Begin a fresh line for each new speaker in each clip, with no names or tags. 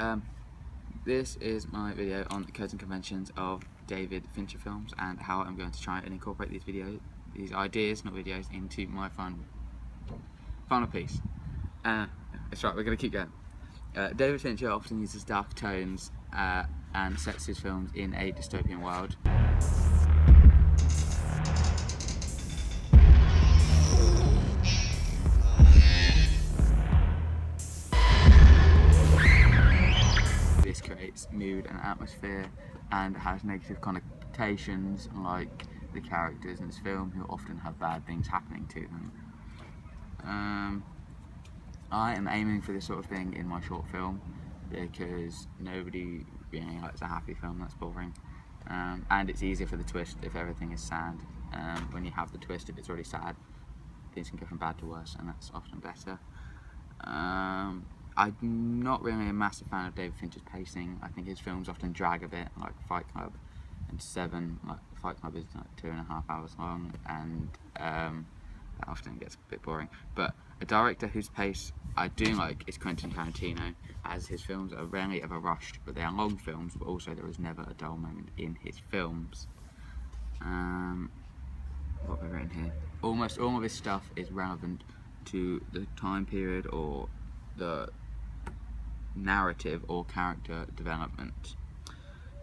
Um, this is my video on the codes and conventions of David Fincher films and how I'm going to try and incorporate these ideas, not videos, into my final piece. That's right, we're going to keep going. David Fincher often uses dark tones and sets his films in a dystopian world. This creates mood and atmosphere and has negative connotations, like the characters in this film who often have bad things happening to them. I am aiming for this sort of thing in my short film because nobody really likes a happy film, that's boring. And it's easier for the twist if everything is sad. When you have the twist, if it's already sad, things can go from bad to worse, and that's often better. I'm not really a massive fan of David Fincher's pacing. I think his films often drag a bit, like Fight Club and Seven. Like Fight Club is like 2.5 hours long, and that often gets a bit boring. But a director whose pace I do like is Quentin Tarantino, as his films are rarely ever rushed, but they are long films, but also there is never a dull moment in his films. What have I written here? Almost all of his stuff is relevant to the time period or the narrative or character development.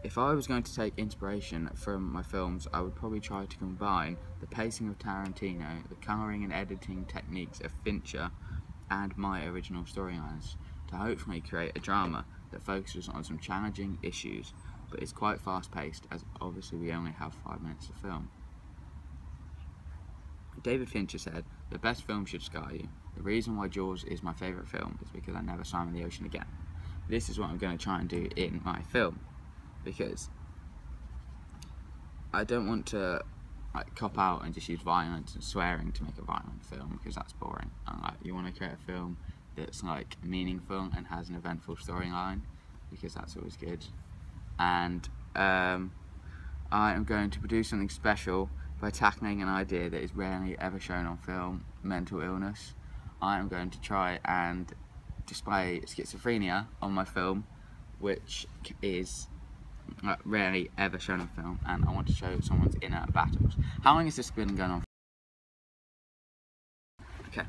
If I was going to take inspiration from my films, I would probably try to combine the pacing of Tarantino, the colouring and editing techniques of Fincher, and my original storylines to hopefully create a drama that focuses on some challenging issues but is quite fast paced, as obviously we only have 5 minutes to film. David Fincher said, "The best film should scar you. The reason why Jaws is my favourite film is because I never swam in the ocean again." This is what I'm going to try and do in my film, because I don't want to cop out and just use violence and swearing to make a violent film, because that's boring. And you want to create a film that's meaningful and has an eventful storyline, because that's always good. And I am going to produce something special by tackling an idea that is rarely ever shown on film: mental illness. I am going to try and display schizophrenia on my film, which is rarely ever shown on film, and I want to show someone's inner battles. How long has this been going on? Okay,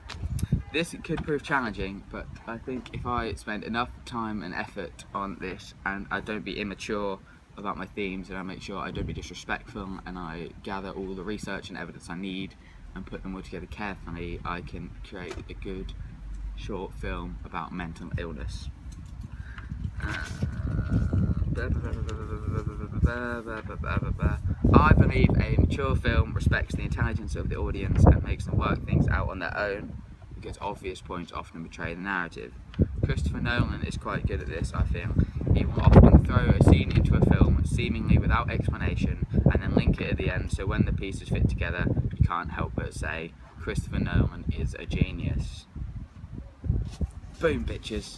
this could prove challenging, but I think if I spend enough time and effort on this, and I don't be immature about my themes, and I make sure I don't be disrespectful, and I gather all the research and evidence I need and put them all together carefully, I can create a good short film about mental illness. I believe a mature film respects the intelligence of the audience and makes them work things out on their own, because obvious points often betray the narrative. Christopher Nolan is quite good at this, I feel. He will often throw a scene into a film seemingly without explanation and then link it at the end, so when the pieces fit together you can't help but say Christopher Nolan is a genius. Boom, bitches.